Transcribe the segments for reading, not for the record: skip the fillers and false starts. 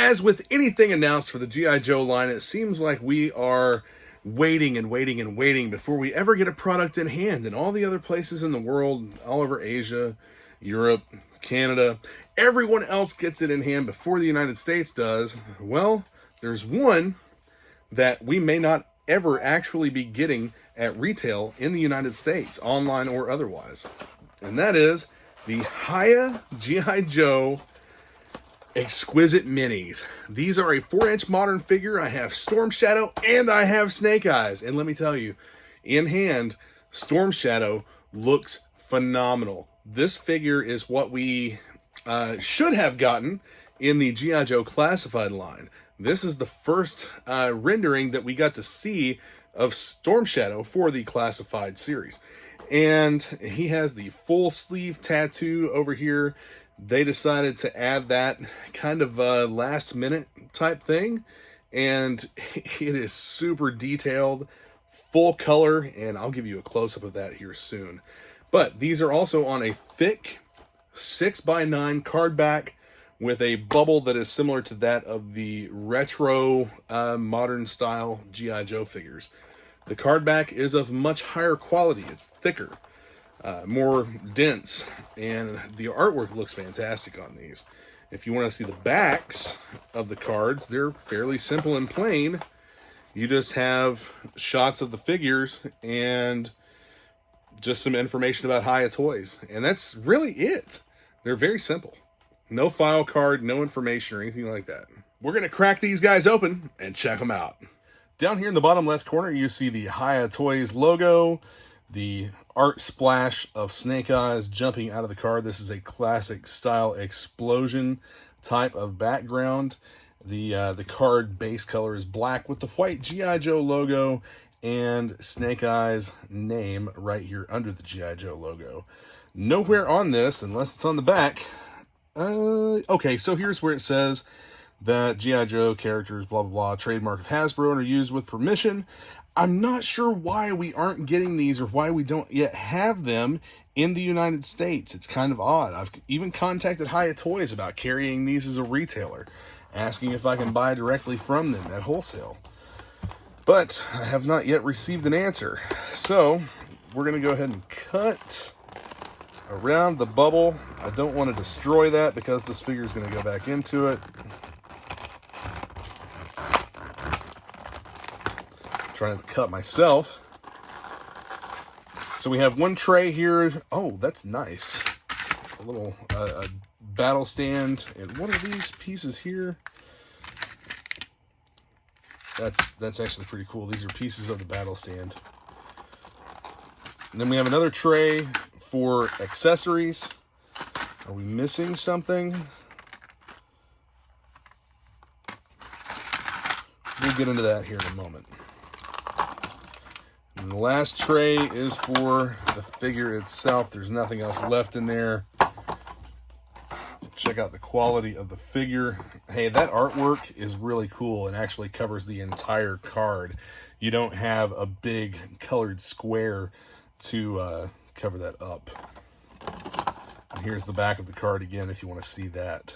as with anything announced for the G.I. Joe line, it seems like we are waiting and waiting and waiting before we ever get a product in hand. And all the other places in the world, all over Asia, Europe, Canada, everyone else gets it in hand before the United States does. Well, there's one that we may not ever actually be getting at retail in the United States, online or otherwise. And that is the Hiya G.I. Joe Exquisite Minis. These are a 4-inch modern figure. I have Storm Shadow and I have Snake Eyes. And let me tell you, in hand, Storm Shadow looks phenomenal. This figure is what we should have gotten in the G.I. Joe Classified line. This is the first rendering that we got to see of Storm Shadow for the Classified series. And he has the full sleeve tattoo over here. They decided to add that kind of last minute type thing. And it is super detailed, full color, and I'll give you a close-up of that here soon. But these are also on a thick 6x9 card back with a bubble that is similar to that of the retro modern style G.I. Joe figures. The card back is of much higher quality. It's thicker, more dense, and the artwork looks fantastic on these. If you want to see the backs of the cards, they're fairly simple and plain. You just have shots of the figures and just some information about Hiya Toys. And that's really it. They're very simple. No file card, no information or anything like that. We're going to crack these guys open and check them out. Down here in the bottom left corner, you see the Hiya Toys logo, the art splash of Snake Eyes jumping out of the card. This is a classic style explosion type of background. The card base color is black with the white G.I. Joe logo and Snake Eyes name right here under the G.I. Joe logo. Nowhere on this, unless it's on the back. Okay, so here's where it says that G.I. Joe characters, blah, blah, blah, trademark of Hasbro and are used with permission. I'm not sure why we aren't getting these or why we don't yet have them in the United States. It's kind of odd. I've even contacted Hiya Toys about carrying these as a retailer, asking if I can buy directly from them at wholesale. But I have not yet received an answer. So we're going to go ahead and cut around the bubble. I don't want to destroy that because this figure is going to go back into it. Trying to cut myself. So we have one tray here. Oh, that's nice. A little a battle stand. And what are these pieces here? That's actually pretty cool. These are pieces of the battle stand. And then we have another tray for accessories. Are we missing something? We'll get into that here in a moment. And the last tray is for the figure itself. There's nothing else left in there. Check out the quality of the figure. Hey, that artwork is really cool and actually covers the entire card. You don't have a big colored square to cover that up. And here's the back of the card again if you want to see that.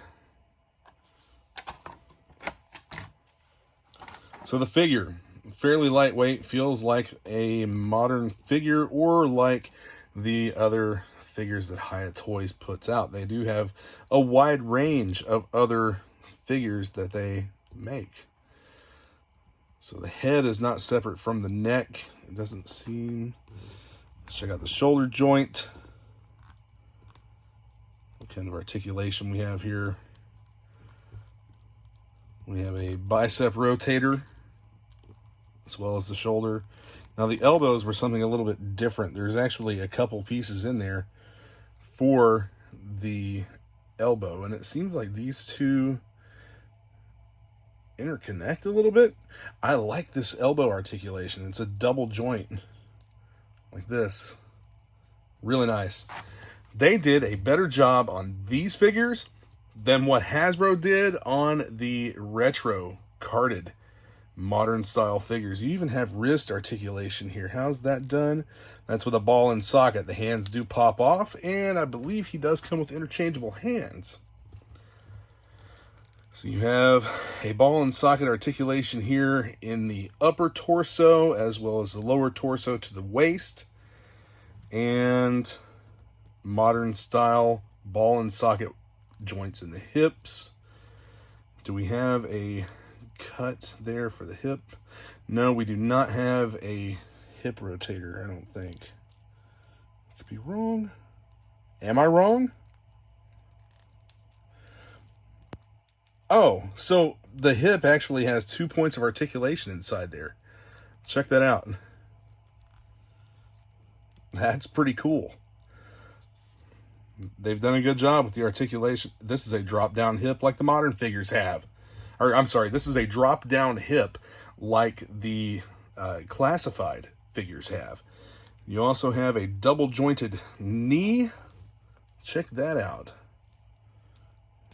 So the figure, fairly lightweight, feels like a modern figure or like the other figures that Hiya Toys puts out. They do have a wide range of other figures that they make. So the head is not separate from the neck. It doesn't seem... Let's check out the shoulder joint. What kind of articulation we have here. We have a bicep rotator as well as the shoulder. Now the elbows were something a little bit different. There's actually a couple pieces in there for the elbow, and it seems like these two interconnect a little bit. I like this elbow articulation. It's a double joint like this. Really nice. They did a better job on these figures than what Hasbro did on the retro carded modern style figures. You even have wrist articulation here. How's that done? That's with a ball and socket. The hands do pop off, and I believe he does come with interchangeable hands. So you have a ball and socket articulation here in the upper torso as well as the lower torso to the waist. And modern style ball and socket joints in the hips. Do we have a cut there for the hip? No, we do not have a hip rotator, I don't think. Could be wrong. Am I wrong? Oh, so the hip actually has 2 points of articulation inside there. Check that out. That's pretty cool. They've done a good job with the articulation. This is a drop-down hip like the modern figures have. Or, I'm sorry, this is a drop-down hip like the classified figures have. You also have a double-jointed knee. Check that out.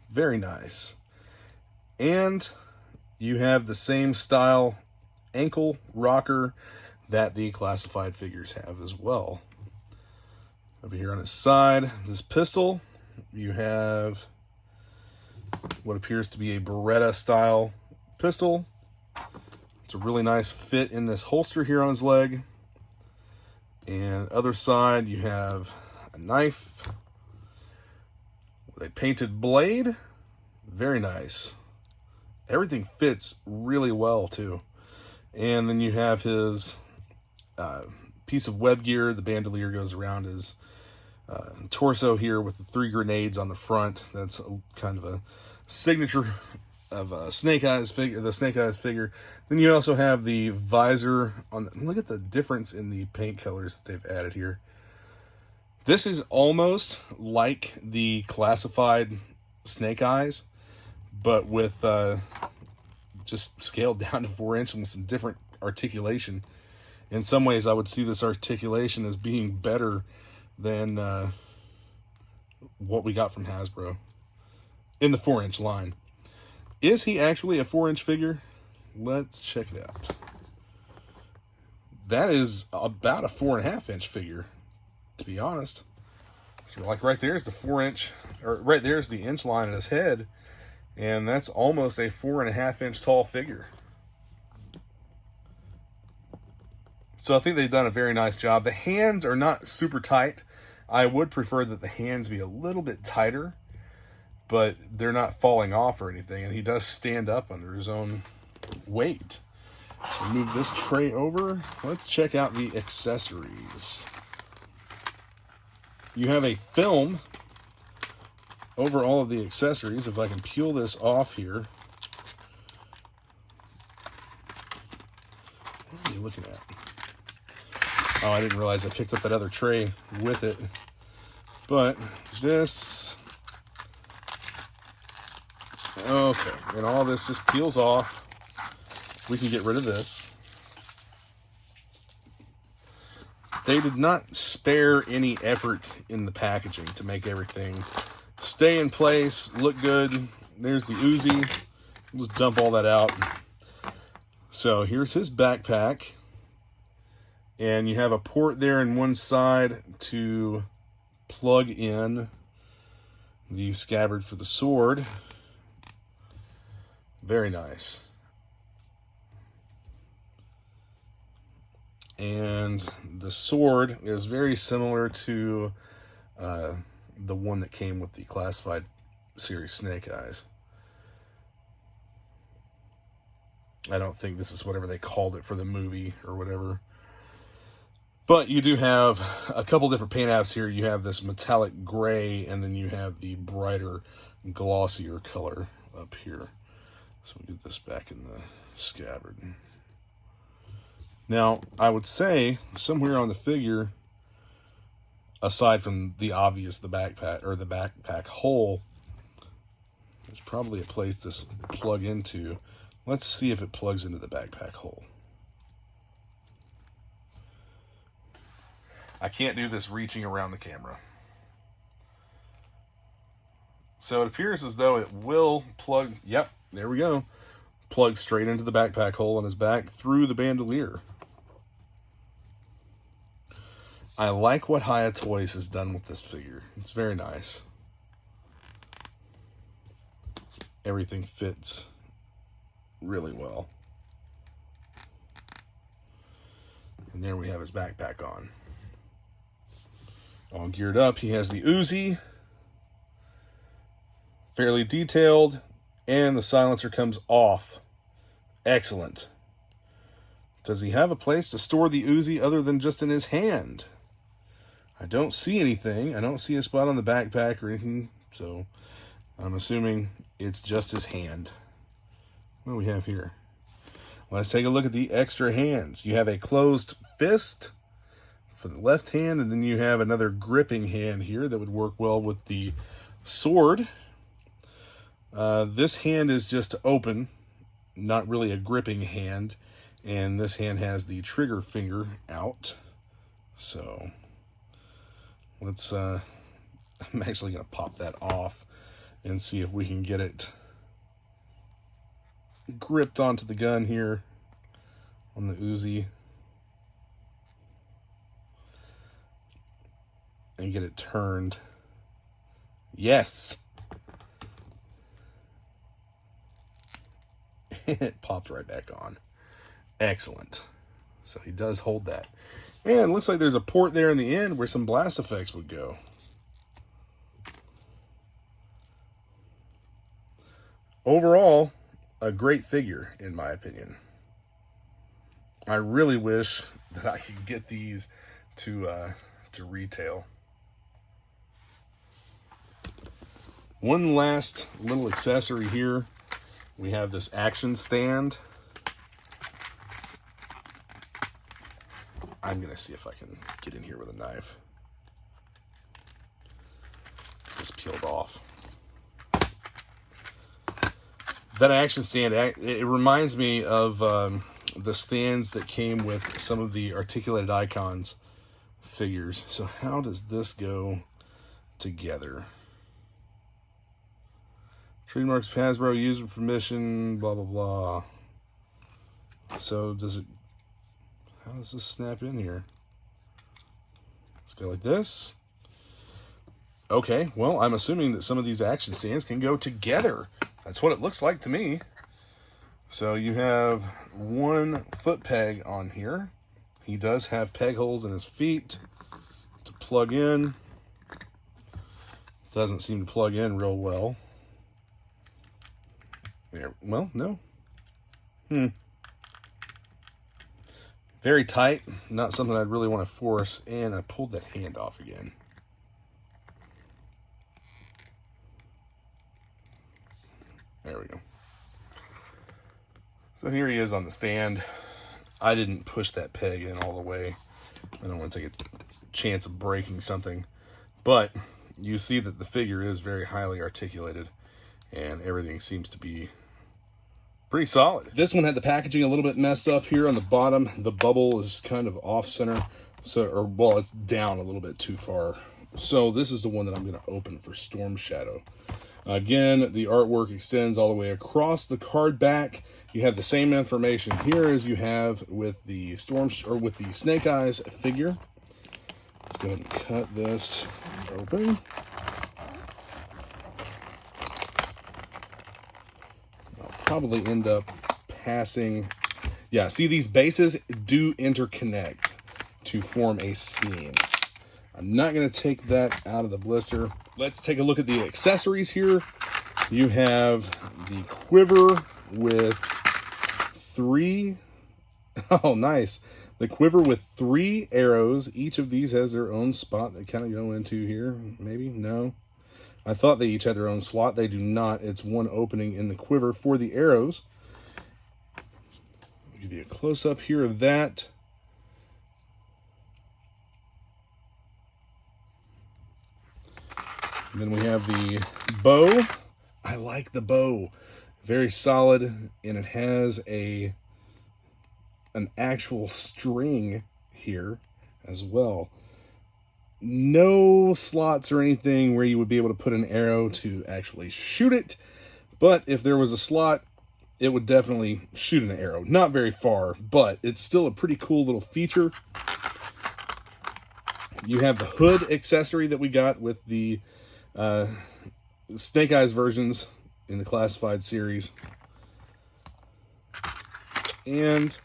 Very nice. And you have the same style ankle rocker that the classified figures have as well. Over here on his side, this pistol, you have what appears to be a Beretta style pistol. It's a really nice fit in this holster here on his leg. And other side, you have a knife with a painted blade. Very nice. Everything fits really well too. And then you have his piece of web gear. The bandolier goes around his torso here with the 3 grenades on the front. That's kind of a signature of Snake Eyes figure. The Snake Eyes figure. Then you also have the visor on. Look at the difference in the paint colors that they've added here. This is almost like the classified Snake Eyes, but with just scaled down to 4" and with some different articulation. In some ways, I would see this articulation as being better than what we got from Hasbro in the 4" line. Is he actually a 4" figure? Let's check it out. That is about a 4.5" figure, to be honest. So like right there's the 4", or right there's the inch line in his head, and that's almost a 4.5" tall figure. So I think they've done a very nice job. The hands are not super tight. I would prefer that the hands be a little bit tighter, but they're not falling off or anything, and he does stand up under his own weight. So move this tray over. Let's check out the accessories. You have a film over all of the accessories. If I can peel this off here. What are you looking at? Oh, I didn't realize I picked up that other tray with it. But this... Okay, and all this just peels off. We can get rid of this. They did not spare any effort in the packaging to make everything stay in place, look good. There's the Uzi. We'll just dump all that out. So here's his backpack. And you have a port there on one side to plug in the scabbard for the sword. Very nice. And the sword is very similar to the one that came with the classified series Snake Eyes. I don't think this is whatever they called it for the movie or whatever. But you do have a couple different paint apps here. You have this metallic gray, and then you have the brighter, glossier color up here. So we'll get this back in the scabbard. Now, I would say somewhere on the figure, aside from the obvious, the backpack hole, there's probably a place to plug into. Let's see if it plugs into the backpack hole. I can't do this reaching around the camera. So it appears as though it will plug. Yep, there we go. Plug straight into the backpack hole on his back through the bandolier. I like what Hiya Toys has done with this figure. It's very nice. everything fits really well. And there we have his backpack on. All geared up. He has the Uzi. Fairly detailed. And the silencer comes off. Excellent. Does he have a place to store the Uzi other than just in his hand? I don't see anything. I don't see a spot on the backpack or anything. So I'm assuming it's just his hand. What do we have here? Let's take a look at the extra hands. You have a closed fist for the left hand, and then you have another gripping hand here that would work well with the sword. This hand is just open, not really a gripping hand, and this hand has the trigger finger out. So let's, I'm actually going to pop that off and see if we can get it gripped onto the gun here on the Uzi and get it turned. Yes. It popped right back on. Excellent. So he does hold that. And it looks like there's a port there in the end where some blast effects would go. Overall, a great figure, in my opinion. I really wish that I could get these to retail. One last little accessory here. We have this action stand. I'm going to see if I can get in here with a knife. Just peeled off. That action stand, it reminds me of the stands that came with some of the Articulated Icons figures. So how does this go together? Trademarks Hasbro, user permission, blah, blah, blah. So does it, how does this snap in here? Let's go like this. Okay, well, I'm assuming that some of these action stands can go together. That's what it looks like to me. So you have one foot peg on here. He does have peg holes in his feet to plug in. Doesn't seem to plug in real well. There, well, no. Very tight. Not something I'd really want to force. And I pulled that hand off again. There we go. So here he is on the stand. I didn't push that peg in all the way. I don't want to take a chance of breaking something. But you see that the figure is very highly articulated. And everything seems to be pretty solid. This one had the packaging a little bit messed up here on the bottom. The bubble is kind of off center. So, or well, it's down a little bit too far. So this is the one that I'm going to open for Storm Shadow. Again, the artwork extends all the way across the card back. You have the same information here as you have with the with the Snake Eyes figure. Let's go ahead and cut this open. I'll probably end up passing. Yeah, see, these bases do interconnect to form a scene. I'm not going to take that out of the blister. Let's take a look at the accessories here. You have the quiver with 3. Oh, nice. The quiver with 3 arrows. Each of these has their own spot they kind of go into here. Maybe? No. I thought they each had their own slot. They do not. It's one opening in the quiver for the arrows. I'll give you a close-up here of that. And then we have the bow. I like the bow. Very solid, and it has an actual string here as well. No slots or anything where you would be able to put an arrow to actually shoot it. But if there was a slot, it would definitely shoot an arrow. Not very far, but it's still a pretty cool little feature. You have the hood accessory that we got with the Snake Eyes versions in the classified series. And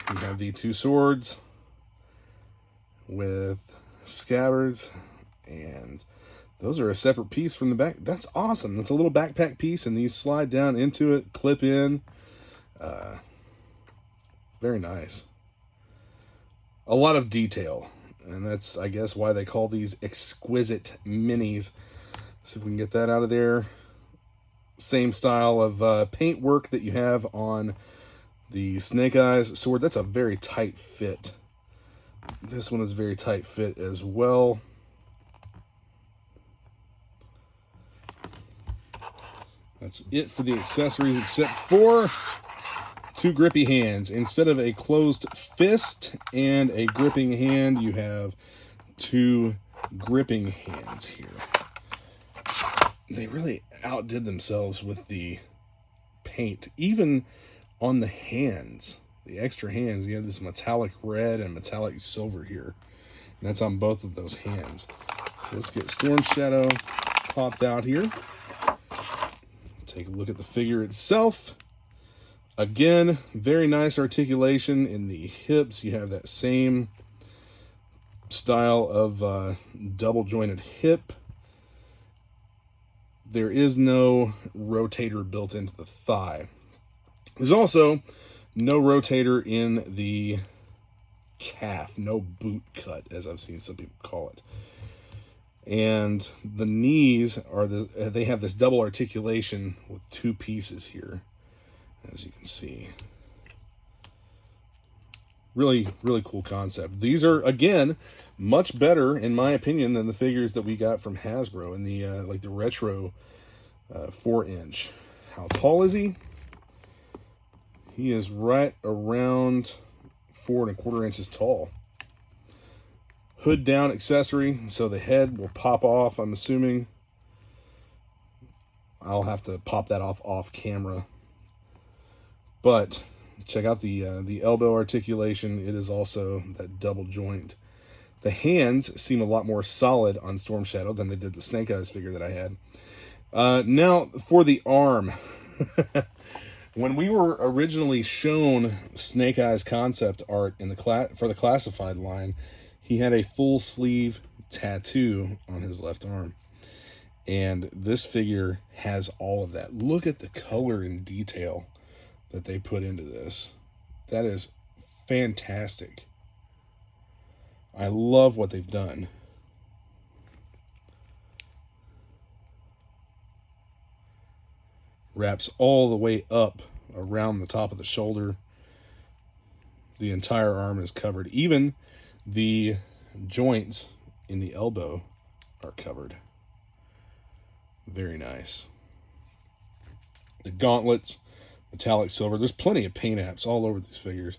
we have the two swords with scabbards, and those are a separate piece from the back. That's awesome. That's a little backpack piece, and these slide down into it, clip in. Very nice. A lot of detail, and that's, I guess, why they call these exquisite minis. See if we can get that out of there. Same style of paint work that you have on the Snake Eyes sword. That's a very tight fit. This one is very tight fit as well. That's it for the accessories, except for two grippy hands. Instead of a closed fist and a gripping hand, you have two gripping hands here. They really outdid themselves with the paint. Even on the hands, the extra hands, you have this metallic red and metallic silver here. And that's on both of those hands. So let's get Storm Shadow popped out here. Take a look at the figure itself. Again, very nice articulation in the hips. You have that same style of double jointed hip. There is no rotator built into the thigh. There's also no rotator in the calf, no boot cut, as I've seen some people call it. And the knees are they have this double articulation with two pieces here, as you can see. Really, really cool concept. These are, again, much better, in my opinion, than the figures that we got from Hasbro in the like the retro 4-inch. How tall is he? He is right around 4 1/4 inches tall. Hood down accessory, so the head will pop off, I'm assuming. I'll have to pop that off camera. But check out the elbow articulation. It is also that double joint. The hands seem a lot more solid on Storm Shadow than they did the Snake Eyes figure that I had. Now for the arm. When we were originally shown Snake Eyes concept art in for the classified line, he had a full sleeve tattoo on his left arm. And this figure has all of that. Look at the color and detail that they put into this. That is fantastic. I love what they've done. Wraps all the way up around the top of the shoulder. The entire arm is covered. Even the joints in the elbow are covered. Very nice. The gauntlets, metallic silver. There's plenty of paint apps all over these figures.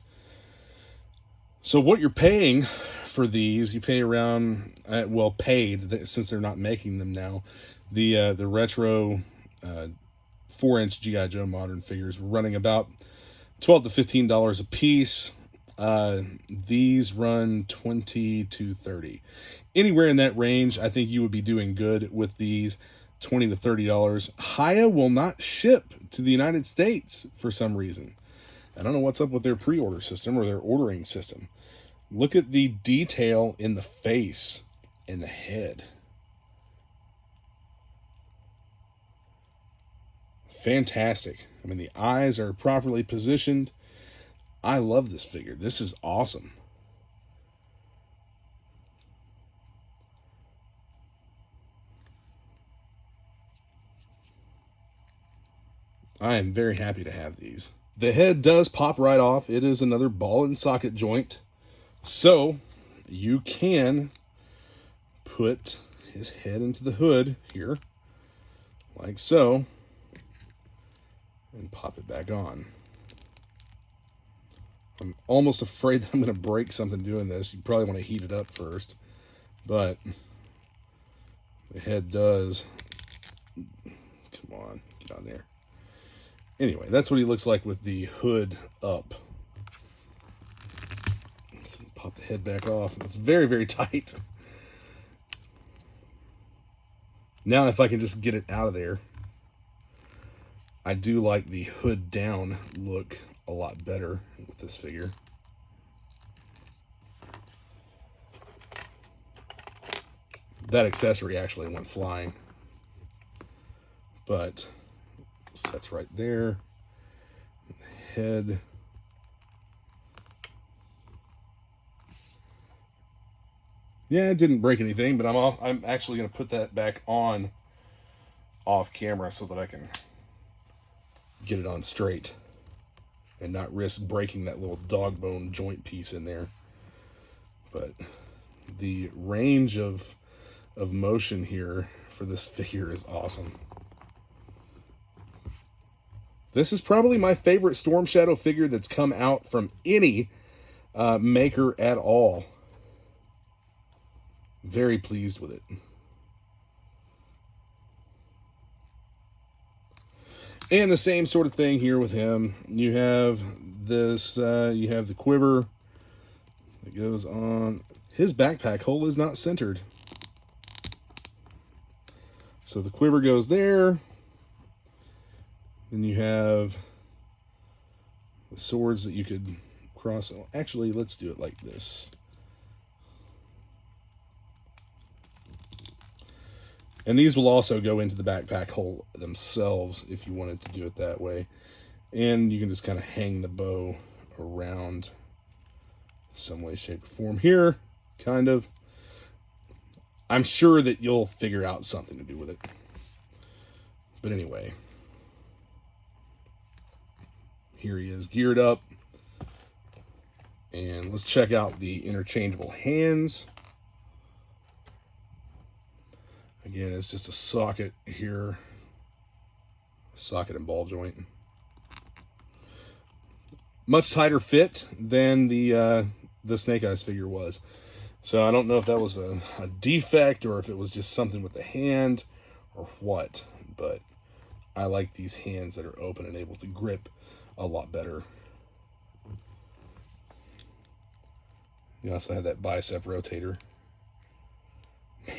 So what you're paying for these, you pay around, paid, since they're not making them now, the retro 4-inch G.I. Joe modern figures running about $12 to $15 a piece. These run $20 to $30. Anywhere in that range, I think you would be doing good with these. $20 to $30. Hiya will not ship to the United States for some reason. I don't know what's up with their pre-order system or their ordering system. Look at the detail in the face and the head. Fantastic. I mean, the eyes are properly positioned. I love this figure. This is awesome. I am very happy to have these. The head does pop right off. It is another ball and socket joint. So you can put his head into the hood here, like so, and pop it back on. I'm almost afraid that I'm going to break something doing this. You probably want to heat it up first, but the head does. Come on, get on there. Anyway, that's what he looks like with the hood up. Let's pop the head back off. It's very, very tight. Now, if I can just get it out of there, I do like the hood down look a lot better with this figure. That accessory actually went flying, but sets right there. Head. Yeah, it didn't break anything, but I'm actually going to put that back on off camera so that I can get it on straight and not risk breaking that little dog bone joint piece in there. But the range of motion here for this figure is awesome. This is probably my favorite Storm Shadow figure that's come out from any maker at all. Very pleased with it. And the same sort of thing here with him. You have this, you have the quiver that goes on. His backpack hole is not centered. So the quiver goes there. Then you have the swords that you could cross. Actually, let's do it like this. And these will also go into the backpack hole themselves if you wanted to do it that way. And you can just kind of hang the bow around some way, shape, or form here, kind of. I'm sure that you'll figure out something to do with it. But anyway, here he is geared up. And let's check out the interchangeable hands. Again, it's just a socket here. Socket and ball joint. Much tighter fit than the Snake Eyes figure was. So I don't know if that was a defect or if it was just something with the hand or what. But I like these hands that are open and able to grip a lot better. You also have that bicep rotator.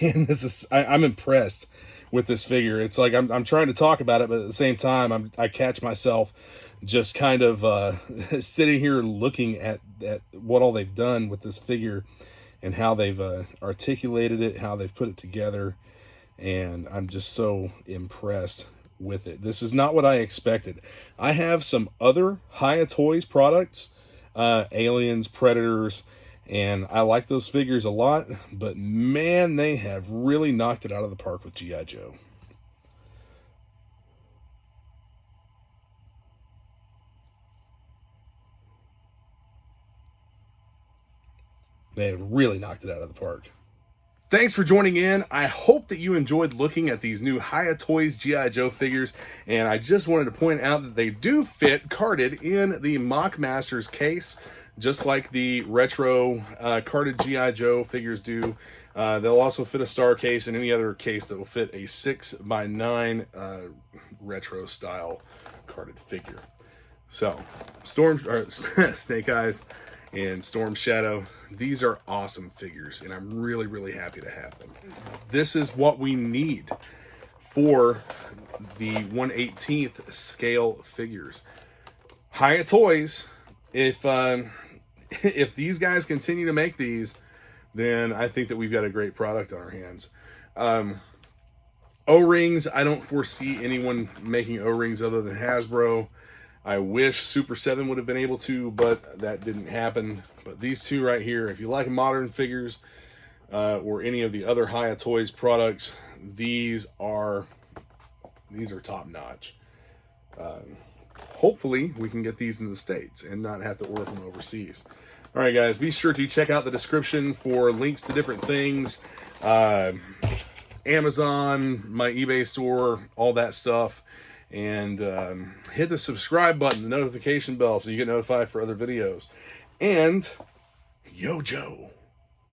Man, this is, I'm impressed with this figure. It's like I'm trying to talk about it, but at the same time, I catch myself just kind of sitting here looking at what all they've done with this figure and how they've articulated it, how they've put it together, and I'm just so impressed with it. This is not what I expected. I have some other Hiya Toys products, Aliens, Predators, and I like those figures a lot, but man, they have really knocked it out of the park with G.I. Joe. They have really knocked it out of the park. Thanks for joining in. I hope that you enjoyed looking at these new Hiya Toys G.I. Joe figures, and I just wanted to point out that they do fit carded in the Mock Masters case, just like the retro carded G.I. Joe figures do. They'll also fit a star case and any other case that will fit a 6x9 retro style carded figure. So, Snake Eyes and Storm Shadow, these are awesome figures, and I'm really, really happy to have them. This is what we need for the 1/18th scale figures. Hiya Toys, if these guys continue to make these, then I think that we've got a great product on our hands. O-rings, I don't foresee anyone making O-rings other than Hasbro. I wish Super 7 would have been able to, but that didn't happen. But these two right here, if you like modern figures or any of the other Hiya Toys products, these are top notch. Hopefully, we can get these in the States and not have to order from overseas. All right, guys, be sure to check out the description for links to different things. Amazon, my eBay store, all that stuff. And hit the subscribe button, the notification bell, so you get notified for other videos. And Yooo Joe.